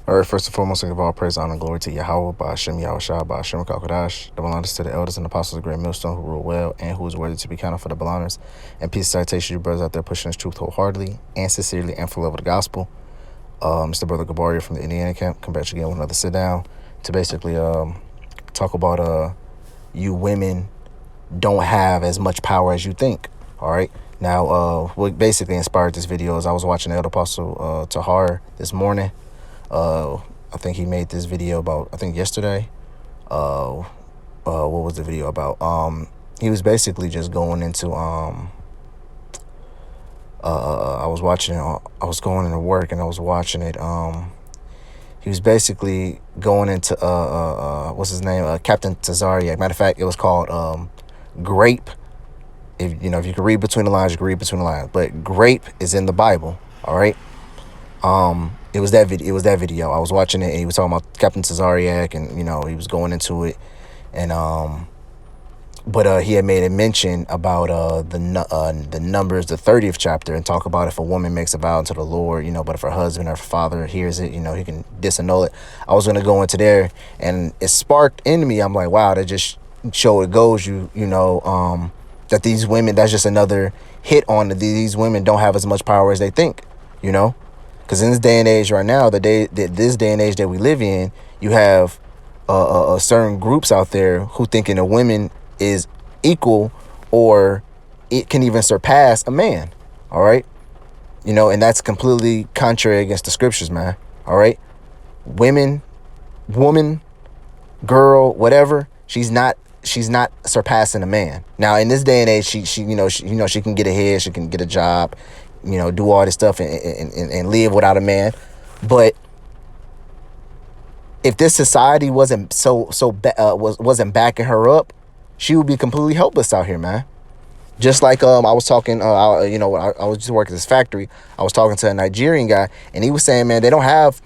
All right, first and foremost, I give all praise, honor, and glory to Yahweh, by Hashem Yahushua, by Hashem Kakodash, double honors to the elders and apostles of the great millstone who rule well and who is worthy to be counted for double honors. And peace and citation to you brothers out there pushing this truth wholeheartedly and sincerely and for love of the gospel. Mr. Brother Gabaria from the Indiana camp, come back again with another sit down to basically talk about you women don't have as much power as you think. All right. Now, what basically inspired this video is I was watching the Elder Apostle Tahar this morning. I think he made this video about, I think yesterday. What was the video about? He was basically just going into I was watching it. I was going into work and I was watching it. He was basically going into what's his name? Captain Tazariak. Matter of fact, it was called Grape. If you can read between the lines, you can read between the lines. But grape is in the Bible. All right. It was that video. I was watching it and he was talking about Captain Tazariak and he was going into it and but he had made a mention about the Numbers, the 30th chapter, and talk about if a woman makes a vow unto the Lord, but if her husband or her father hears it, he can disannul it. I was gonna go into there, and it sparked in me. I'm like, wow, that just show it goes. That these women, that's just another hit on these women don't have as much power as they think, because in this day and age right now, this day and age that we live in, you have certain groups out there who thinking a women is equal or it can even surpass a man. All right. And that's completely contrary against the scriptures, man. All right. Woman, girl, whatever. She's not surpassing a man. Now in this day and age, she can get ahead, she can get a job, do all this stuff and live without a man. But if this society wasn't wasn't backing her up, she would be completely helpless out here, man. Just like I was talking, I was just working at this factory. I was talking to a Nigerian guy, and he was saying, man, they don't have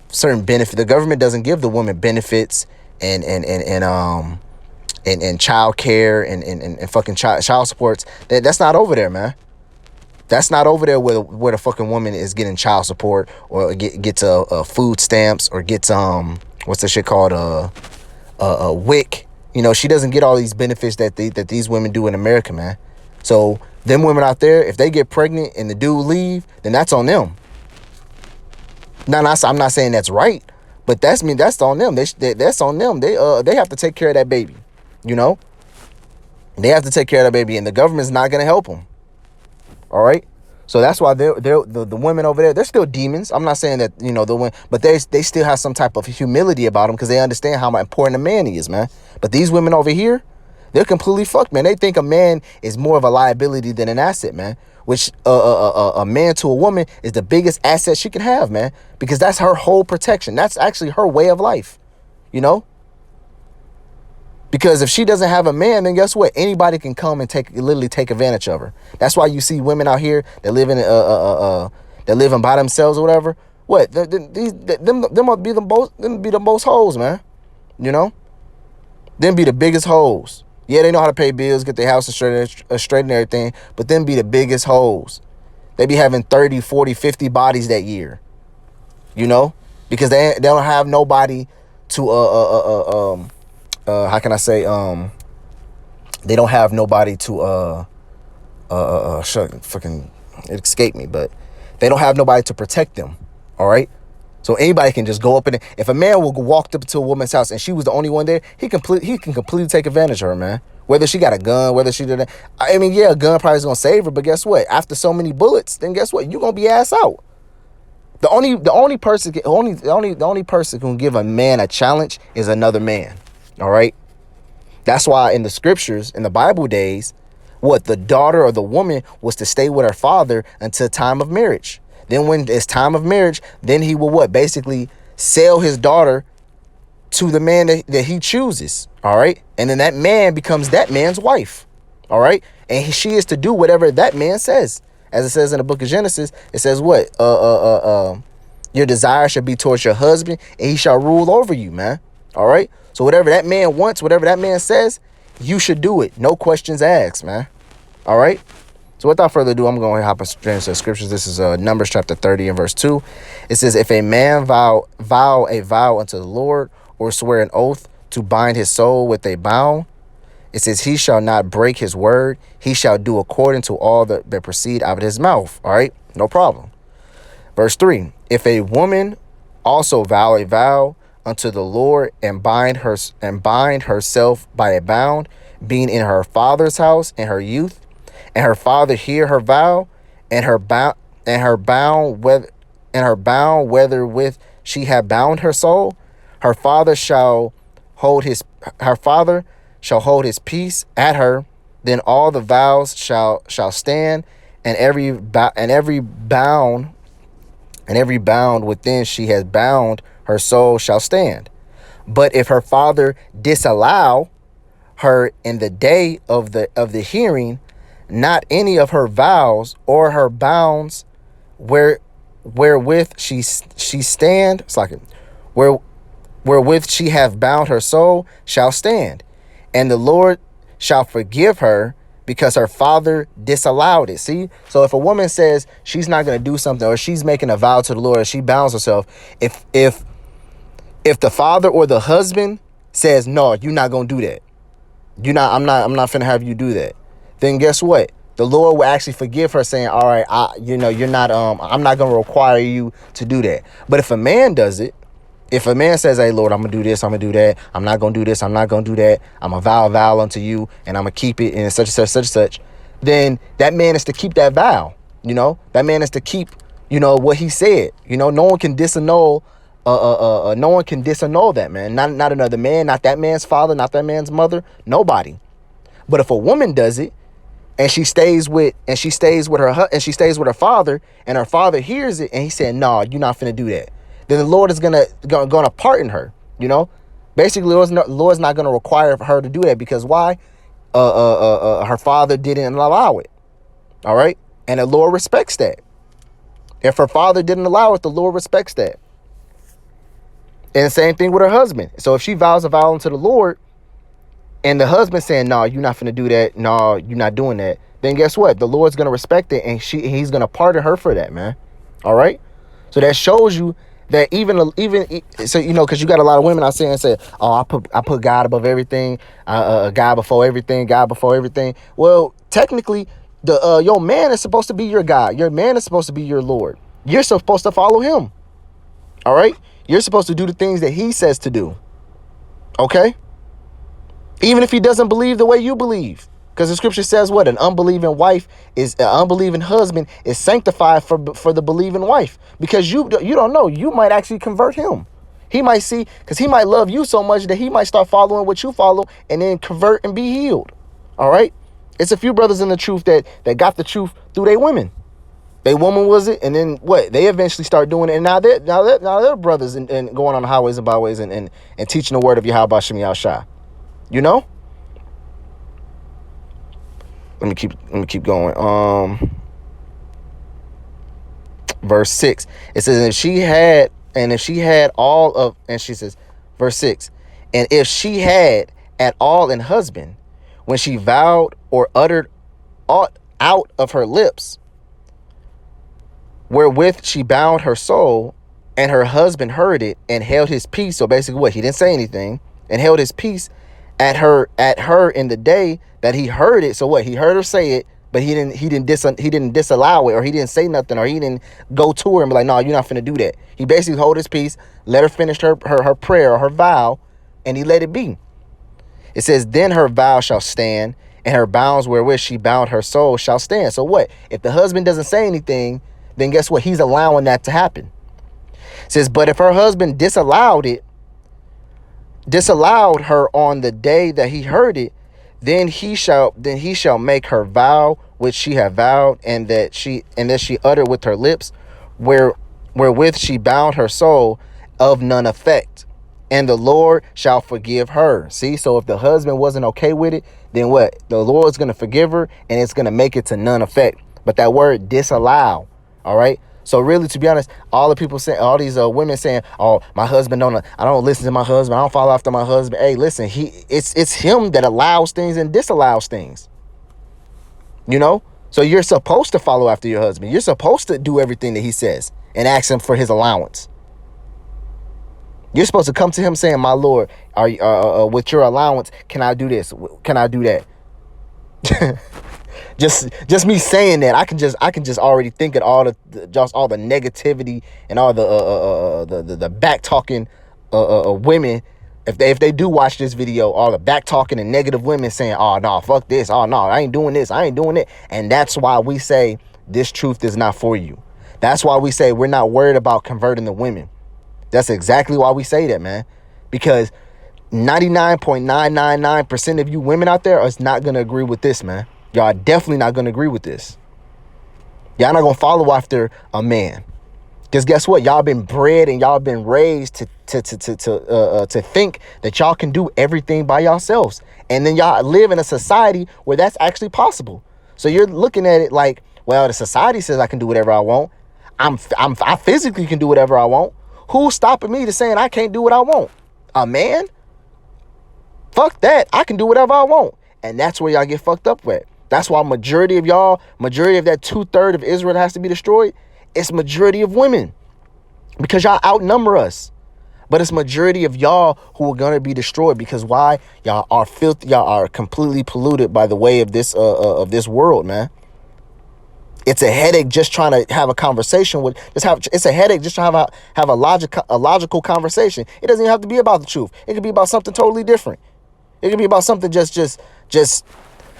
certain benefits. The government doesn't give the women benefits and child care and fucking child supports. That's not over there, man. That's not over there where the fucking woman is getting child support or gets food stamps or gets what's the shit called a WIC. She doesn't get all these benefits that these women do in America, man. So them women out there, if they get pregnant and the dude leave, then that's on them. Now, I'm not saying that's right, but that's on them. That's on them. They have to take care of that baby. They have to take care of that baby, and the government's not gonna help them. All right. So that's why the women over there, they're still demons. I'm not saying that, the women, but they still have some type of humility about them because they understand how important a man is, man. But these women over here, they're completely fucked, man. They think a man is more of a liability than an asset, man. Which a man to a woman is the biggest asset she can have, man, because that's her whole protection. That's actually her way of life, Because if she doesn't have a man, then guess what? Anybody can come and literally take advantage of her. That's why you see women out here that live in by themselves or whatever. What? Them must be the most hoes, man. Them be the biggest hoes. Yeah, they know how to pay bills, get their house straight and everything, but them be the biggest hoes. They be having 30, 40, 50 bodies that year. Because they don't have nobody to how can I say, they don't have nobody to fucking, it escaped me, but they don't have nobody to protect them. All right. So anybody can just go up in it. If a man will walk up to a woman's house and she was the only one there, he can completely take advantage of her, man. Whether she got a gun, whether she did, I mean, yeah, a gun probably is gonna save her, but guess what? After so many bullets, then guess what? You gonna be ass out. The only person who can give a man a challenge is another man. All right. That's why in the scriptures, in the Bible days, the daughter or the woman was to stay with her father until time of marriage. Then when it's time of marriage, then he will basically sell his daughter to the man that he chooses. All right. And then that man becomes that man's wife. All right. And she is to do whatever that man says. As it says in the book of Genesis, it says what? Your desire shall be towards your husband and he shall rule over you, man. All right. So whatever that man wants, whatever that man says, you should do it. No questions asked, man. All right. So So without further ado, I'm going to hop straight into the scriptures. This is Numbers chapter 30 and verse 2. It says, if a man vow a vow unto the Lord, or swear an oath to bind his soul with a bound, it says, he shall not break his word. He shall do according to all that proceed out of his mouth. All right, no problem. Verse 3, if a woman also vow a vow unto the Lord and bind herself by a bound, being in her father's house in her youth, and her father hear her vow, and her bound whetherewith she have bound her soul, her father shall hold his peace at her. Then all the vows shall stand, and every bound within she has bound her soul shall stand. But if her father disallow her in the day of the hearing, not any of her vows or her bounds wherewith she stand, it's like wherewith she have bound her soul shall stand, and the Lord shall forgive her, because her father disallowed it. See, so if a woman says she's not going to do something, or she's making a vow to the Lord, or she bounds herself, if the father or the husband says, no, you're not going to do that, I'm not finna have you do that, then guess what? The Lord will actually forgive her, saying, all right, you're not, I'm not going to require you to do that. But if a man does it, if a man says, hey, Lord, I'm going to do this, I'm going to do that, I'm not going to do this, I'm not going to do that, I'm going to vow a vow unto you, and I'm going to keep it in such and such, then that man is to keep that vow. That man is to keep, what he said. No one can disannul, no one can disannul that, man. Not another man, not that man's father, not that man's mother, nobody. But if a woman does it, and she stays with her father, and her father hears it, and he said, no, you're not finna do that, then the Lord is gonna pardon her. Basically, the Lord's not gonna require her to do that, because why? Her father didn't allow it. All right, and the Lord respects that. If her father didn't allow it, the Lord respects that. And the same thing with her husband. So if she vows a vow unto the Lord, and the husband saying, no, you're not finna do that, no, you're not doing that, then guess what? The Lord's gonna respect it, and he's gonna pardon her for that, man. All right, so that shows you that even so, because you got a lot of women out there and say, oh, I put God above everything, God before everything. Well, technically, your man is supposed to be your God. Your man is supposed to be your Lord. You're supposed to follow him. All right, you're supposed to do the things that he says to do. Okay, even if he doesn't believe the way you believe. Because the scripture says what? An unbelieving husband is sanctified for the believing wife. Because you don't know. You might actually convert him. He might see, because he might love you so much that he might start following what you follow and then convert and be healed. All right? It's a few brothers in the truth that got the truth through their women. Their woman was it, and then what? They eventually start doing it, and now they're brothers and going on the highways and byways and teaching the word of Yahweh Shem Yahushua. Let me keep going. Verse 6. It says, if she had all of, and she says, verse 6, and if she had at all an husband, when she vowed or uttered aught out of her lips, wherewith she bound her soul, and her husband heard it and held his peace. So basically what? He didn't say anything and held his peace at her in the day that he heard it. So what? He heard her say it, but he didn't disallow it, or he didn't say nothing, or he didn't go to her and be like, no, you're not finna do that. He basically hold his peace, let her finish her prayer or her vow, and he let it be. It says, then her vow shall stand, and her bounds wherewith she bound her soul shall stand. So what? If the husband doesn't say anything, then guess what? He's allowing that to happen. It says, but if her husband disallowed her on the day that he heard it, then he shall make her vow which she had vowed, and that she uttered with her lips, wherewith she bound her soul, of none effect, and the Lord shall forgive her. See, so if the husband wasn't okay with it, then what? The Lord's gonna forgive her, and it's gonna make it to none effect. But that word disallow, all right. So really, to be honest, all the people saying, all these women saying, oh, my husband I don't listen to my husband, I don't follow after my husband. Hey, listen, it's him that allows things and disallows things. So you're supposed to follow after your husband. You're supposed to do everything that he says and ask him for his allowance. You're supposed to come to him saying, my Lord, with your allowance, can I do this? Can I do that? just me saying that, I can just already think of all the negativity and all the back talking women. If they do watch this video, all the back talking and negative women saying, oh no, fuck this, oh no, I ain't doing this, I ain't doing it. And that's why we say this truth is not for you. That's why we say we're not worried about converting the women. That's exactly why we say that, man. Because 99.999% of you women out there is not gonna agree with this, man. Y'all are definitely not gonna agree with this. Y'all not gonna follow after a man. Because guess what? Y'all been bred and y'all been raised to think that y'all can do everything by yourselves. And then y'all live in a society where that's actually possible. So you're looking at it like, well, the society says I can do whatever I want. I physically can do whatever I want. Who's stopping me to saying I can't do what I want? A man? Fuck that. I can do whatever I want. And that's where y'all get fucked up with. That's why majority of that 2/3 of Israel has to be destroyed. It's majority of women, because y'all outnumber us. But it's majority of y'all who are gonna be destroyed, because why? Y'all are filthy. Y'all are completely polluted by the way of this world, man. It's a headache just trying to have a conversation with. It's a headache just trying to have a logical conversation. It doesn't even have to be about the truth. It could be about something totally different. It could be about something just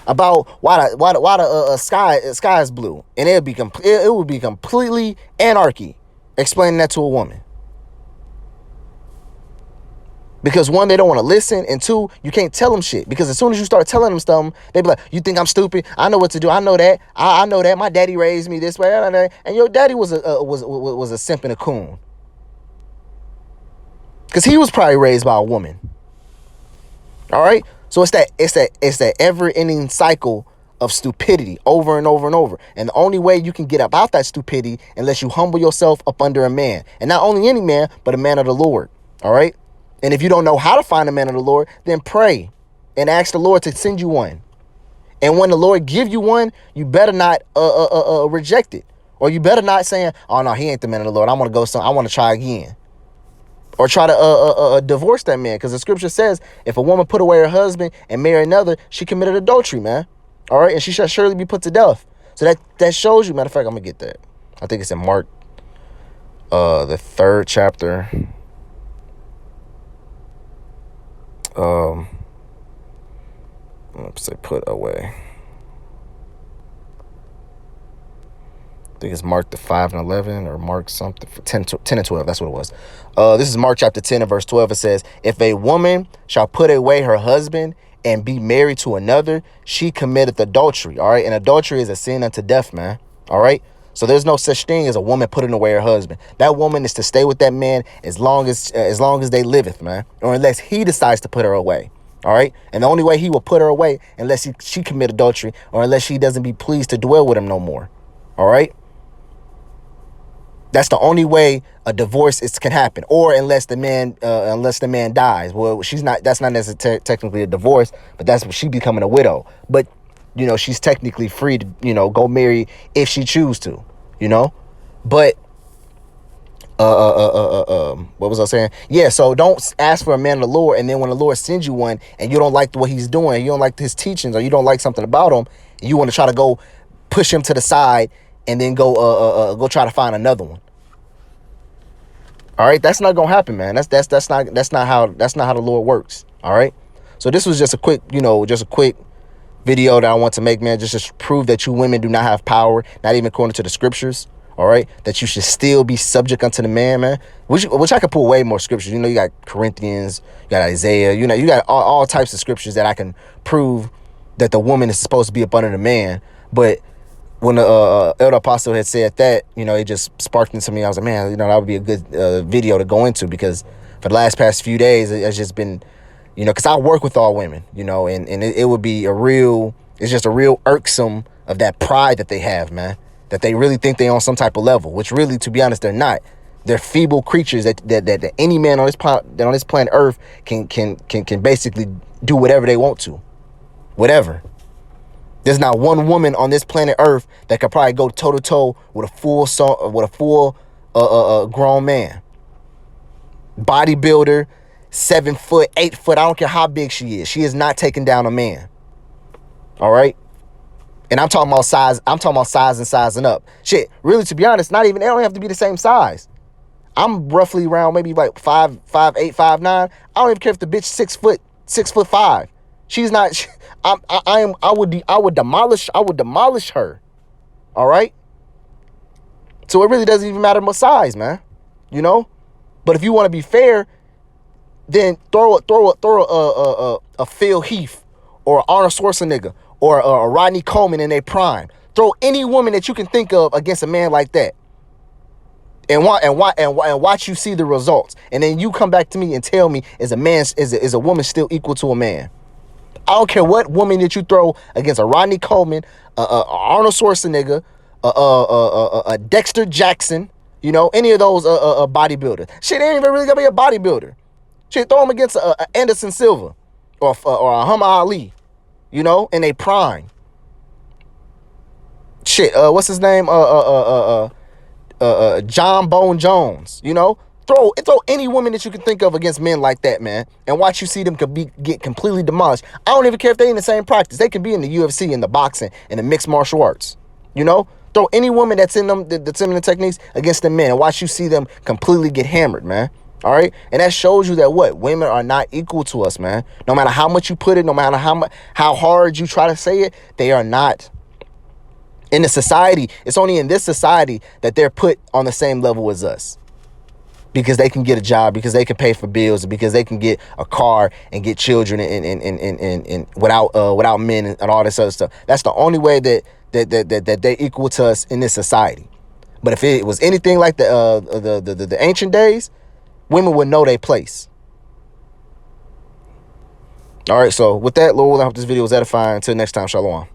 about why the sky is blue, and it would be completely anarchy explaining that to a woman. Because one, they don't want to listen, and two, you can't tell them shit. Because as soon as you start telling them something, they be like, you think I'm stupid? I know what to do. I know that. I know that. My daddy raised me this way. And your daddy was a simp and a coon. Because he was probably raised by a woman. All right? So it's that ever-ending cycle of stupidity over and over and over. And the only way you can get up out that stupidity unless you humble yourself up under a man. And not only any man, but a man of the Lord. All right? And if you don't know how to find a man of the Lord, then pray and ask the Lord to send you one. And when the Lord give you one, you better not reject it. Or you better not saying, oh no, he ain't the man of the Lord. I want to try again. Or try to divorce that man. Because the scripture says, if a woman put away her husband and marry another, she committed adultery, man. All right? And she shall surely be put to death. So that shows you. Matter of fact, I'm going to get that. I think it's in Mark, the 3rd chapter. Let's say put away. I think it's Mark the 5:11 or Mark something, 10 and 12. That's what it was. This is Mark chapter 10 and verse 12. It says, if a woman shall put away her husband and be married to another, she committeth adultery. All right. And adultery is a sin unto death, man. All right. So there's no such thing as a woman putting away her husband. That woman is to stay with that man as long as they liveth, man, or unless he decides to put her away. All right. And the only way he will put her away unless she commit adultery, or unless she doesn't be pleased to dwell with him no more. All right. That's the only way a divorce can happen, or unless the man dies. Well, that's not necessarily technically a divorce, but that's she becoming a widow. But she's technically free to go marry if she choose to, But what was I saying? Yeah, so don't ask for a man of the Lord, and then when the Lord sends you one and you don't like what he's doing, you don't like his teachings, or you don't like something about him, and you want to try to go push him to the side and then go try to find another one. All right, that's not gonna happen, man. That's not how the Lord works. All right. So this was just a quick video that I want to make, man, just to prove that you women do not have power, not even according to the scriptures. All right, that you should still be subject unto the man, which I could pull way more scriptures. You got Corinthians, you got Isaiah, you got all types of scriptures that I can prove that the woman is supposed to be up under the man. But when the elder apostle had said that, it just sparked into me. I was like, man, that would be a good video to go into, because for the past few days, it's just been, because I work with all women, and it would be it's just a real irksome of that pride that they have, man, that they really think they're on some type of level, which really, to be honest, they're not. They're feeble creatures that any man on this planet Earth can basically do whatever they want to, whatever. There's not one woman on this planet Earth that could probably go toe to toe with a full grown man, bodybuilder, 7 foot, 8 foot. I don't care how big she is. She is not taking down a man. All right. And I'm talking about size. I'm talking about size and sizing up. Shit, really, to be honest, not even, they don't have to be the same size. I'm roughly around maybe like 5'8", 5'9". I don't even care if the bitch 6'5". She's not. I would demolish her. All right. So it really doesn't even matter my size, man. You know. But if you want to be fair, then throw a Phil Heath or Arnold Schwarzenegger or a Rodney Coleman in their prime. Throw any woman that you can think of against a man like that, and watch you see the results. And then you come back to me and tell me, is a woman still equal to a man? I don't care what woman that you throw against a Rodney Coleman, Arnold Schwarzenegger, a Dexter Jackson, you know, any of those bodybuilders. Shit, they ain't even really gonna be a bodybuilder. Shit, throw them against a Anderson Silva or a Muhammad Ali, you know, in a prime. Shit, what's his name? John Bone Jones, you know. Throw any woman that you can think of against men like that, man, and watch you see them get completely demolished. I don't even care if they in the same practice. They can be in the UFC, in the boxing, in the mixed martial arts, you know. Throw any woman that's in the techniques against the men and watch you see them completely get hammered, man. All right. And that shows you that what? Women are not equal to us, man. No matter how much you put it, no matter how hard you try to say it, they are not. In the society, it's only in this society that they're put on the same level as us. Because they can get a job, because they can pay for bills, because they can get a car and get children and without men and all this other stuff. That's the only way that they're equal to us in this society. But if it was anything like the ancient days, women would know their place. All right, so with that, Lord, I hope this video was edifying. Until next time, shalom.